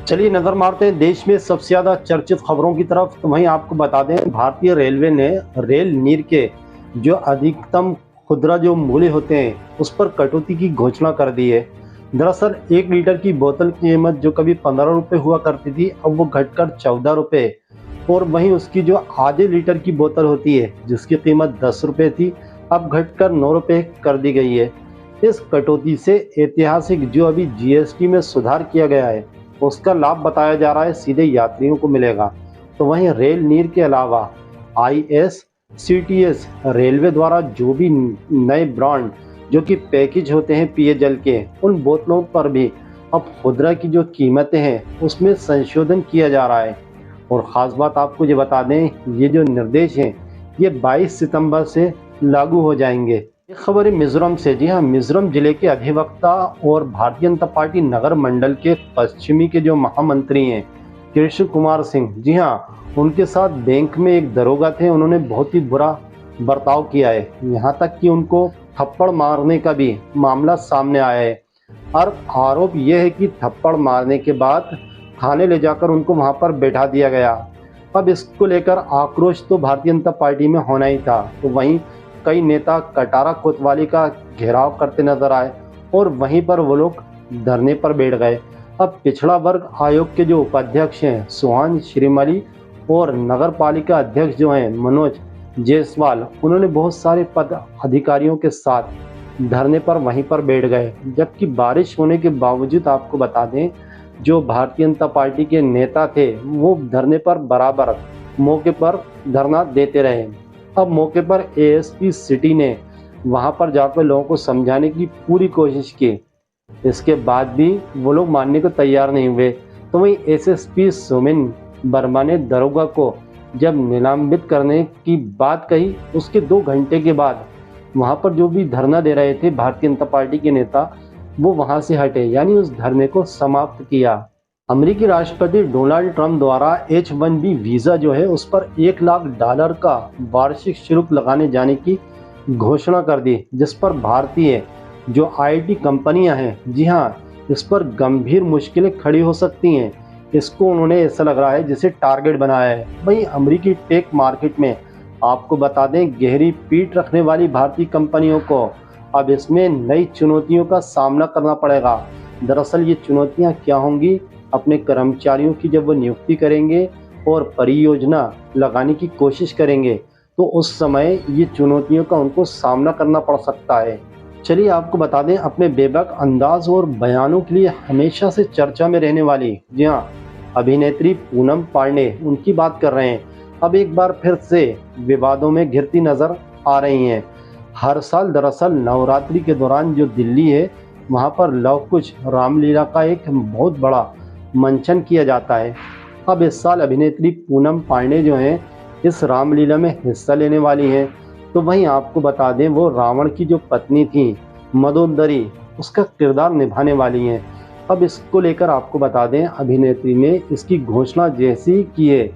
चलिए नजर मारते हैं देश में सबसे ज्यादा चर्चित खबरों की तरफ। तो वहीं आपको बता दें, भारतीय रेलवे ने रेल नीर के जो अधिकतम खुदरा जो मूल्य होते हैं उस पर कटौती की घोषणा कर दी है। दरअसल 1 लीटर की बोतल की कीमत जो कभी 15 रुपये हुआ करती थी, अब वो घटकर 14 रुपये, और वहीं उसकी जो आधे लीटर की बोतल होती है जिसकी कीमत 10 रुपये थी, अब घटकर 9 रुपये कर दी गई है। इस कटौती से ऐतिहासिक जो अभी जीएसटी में सुधार किया गया है उसका लाभ बताया जा रहा है सीधे यात्रियों को मिलेगा। तो वहीं रेल नीर के अलावा ISCTS रेलवे द्वारा जो भी नए ब्रांड जो कि पैकेज होते हैं पेयजल के, उन बोतलों पर भी अब खुदरा की जो कीमतें हैं उसमें संशोधन किया जा रहा है। और ख़ास बात आपको ये बता दें, ये जो निर्देश हैं ये 22 सितंबर से लागू हो जाएंगे। एक खबर है मिजोरम से। जी हाँ, मिजोरम जिले के अधिवक्ता और भारतीय जनता पार्टी नगर मंडल के पश्चिमी के जो महामंत्री हैं कृष्ण कुमार सिंह, जी हाँ, उनके साथ बैंक में एक दरोगा थे, उन्होंने बहुत ही बुरा बर्ताव किया है। यहाँ तक कि उनको थप्पड़ मारने का भी मामला सामने आया है। और आरोप यह है कि थप्पड़ मारने के बाद थाने ले जाकर उनको वहाँ पर बैठा दिया गया। अब इसको लेकर आक्रोश तो भारतीय जनता पार्टी में होना ही था। तो वहीं कई नेता कटारा कोतवाली का घेराव करते नजर आए और वहीं पर वो लोग धरने पर बैठ गए। अब पिछड़ा वर्ग आयोग के जो उपाध्यक्ष हैं सुहान श्रीमली और नगर पालिका अध्यक्ष जो हैं मनोज जायसवाल, उन्होंने बहुत सारे पद अधिकारियों के साथ धरने पर वहीं पर बैठ गए। जबकि बारिश होने के बावजूद आपको बता दें, जो भारतीय जनता पार्टी के नेता थे वो धरने पर बराबर मौके पर धरना देते रहे। अब मौके पर ASP सिटी ने वहां पर जाकर लोगों को समझाने की पूरी कोशिश की, इसके बाद भी वो लोग मानने को तैयार नहीं हुए। तो वहीं SSP सुमिन वर्मा ने दरोगा को जब निलंबित करने की बात कही, उसके 2 घंटे के बाद वहां पर जो भी धरना दे रहे थे भारतीय जनता पार्टी के नेता, वो वहां से हटे, यानी उस धरने को समाप्त किया। अमेरिकी राष्ट्रपति डोनाल्ड ट्रंप द्वारा H1B वीज़ा जो है उस पर $1 लाख का वार्षिक शुल्क लगाने जाने की घोषणा कर दी, जिस पर भारतीय जो IT कंपनियां हैं, जी हाँ, इस पर गंभीर मुश्किलें खड़ी हो सकती हैं। इसको उन्होंने ऐसा लग रहा है जिसे टारगेट बनाया है। वहीं अमेरिकी टेक मार्केट में आपको बता दें, गहरी पीठ रखने वाली भारतीय कंपनियों को अब इसमें नई चुनौतियों का सामना करना पड़ेगा। दरअसल ये चुनौतियां क्या होंगी, अपने कर्मचारियों की जब वो नियुक्ति करेंगे और परियोजना लगाने की कोशिश करेंगे तो उस समय ये चुनौतियों का उनको सामना करना पड़ सकता है। चलिए आपको बता दें, अपने बेबाक अंदाज और बयानों के लिए हमेशा से चर्चा में रहने वाली, जी हाँ, अभिनेत्री पूनम पांडे, उनकी बात कर रहे हैं। अब एक बार फिर से विवादों में घिरती नजर आ रही हैं। हर साल दरअसल नवरात्रि के दौरान जो दिल्ली है वहाँ पर लव कुश रामलीला का एक बहुत बड़ा मंचन किया जाता है। अब इस साल अभिनेत्री पूनम पांडे जो हैं इस रामलीला में हिस्सा लेने वाली हैं। तो वहीं आपको बता दें, वो रावण की जो पत्नी थी मंदोदरी, उसका किरदार निभाने वाली हैं। अब इसको लेकर आपको बता दें, अभिनेत्री ने इसकी घोषणा जैसी की है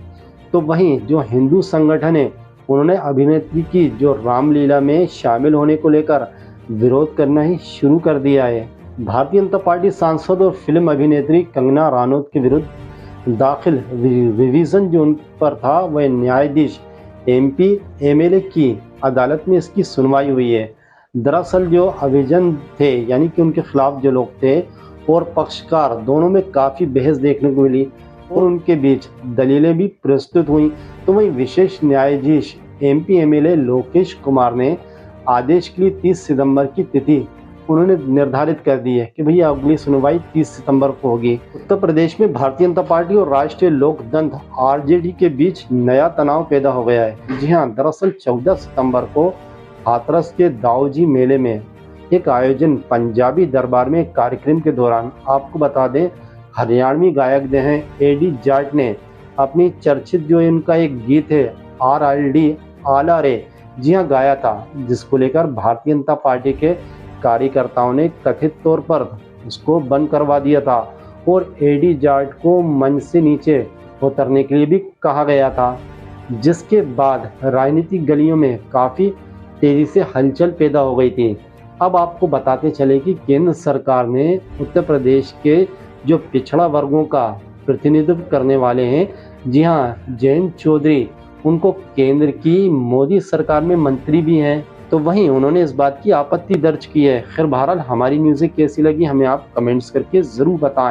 तो वहीं जो हिंदू संगठन है उन्होंने अभिनेत्री की जो रामलीला में शामिल होने को लेकर विरोध करना ही शुरू कर दिया है। भारतीय जनता पार्टी सांसद और फिल्म अभिनेत्री कंगना रनौत के विरुद्ध दाखिल रिवीजन जो उन पर था, वह न्यायाधीश MP MLA की अदालत में इसकी सुनवाई हुई है। दरअसल जो अभिजन थे, यानी कि उनके खिलाफ जो लोग थे और पक्षकार, दोनों में काफ़ी बहस देखने को मिली और उनके बीच दलीलें भी प्रस्तुत हुई। तो वहीं विशेष न्यायाधीश MP MLA लोकेश कुमार ने आदेश के लिए 30 सितंबर की तिथि उन्होंने निर्धारित कर दी है कि भैया अगली सुनवाई 30 सितंबर को होगी। उत्तर प्रदेश में भारतीय जनता पार्टी और राष्ट्रीय लोकदंत RJD के बीच नया तनाव पैदा हो गया है। जी हाँ, दरअसल 14 सितंबर को हाथरस के दाऊजी मेले में एक आयोजन पंजाबी दरबार में कार्यक्रम के दौरान आपको बता दें, हरियाणवी गायक हैं AD जाट ने अपनी चर्चित जो इनका एक गीत है RLD आला रे, जी हाँ, गाया था, जिसको लेकर भारतीय जनता पार्टी के कार्यकर्ताओं ने कथित तौर पर उसको बंद करवा दिया था और AD जाट को मंच से नीचे उतरने के लिए भी कहा गया था, जिसके बाद राजनीतिक गलियों में काफ़ी तेज़ी से हलचल पैदा हो गई थी। अब आपको बताते चले कि केंद्र सरकार ने उत्तर प्रदेश के जो पिछड़ा वर्गों का प्रतिनिधित्व करने वाले हैं। जी हाँ, जयंत चौधरी, उनको केंद्र की मोदी सरकार में मंत्री भी हैं। तो वहीं उन्होंने इस बात की आपत्ति दर्ज की है। खैर बहरहाल हमारी न्यूज़ें कैसी लगी हमें आप कमेंट्स करके ज़रूर बताएं।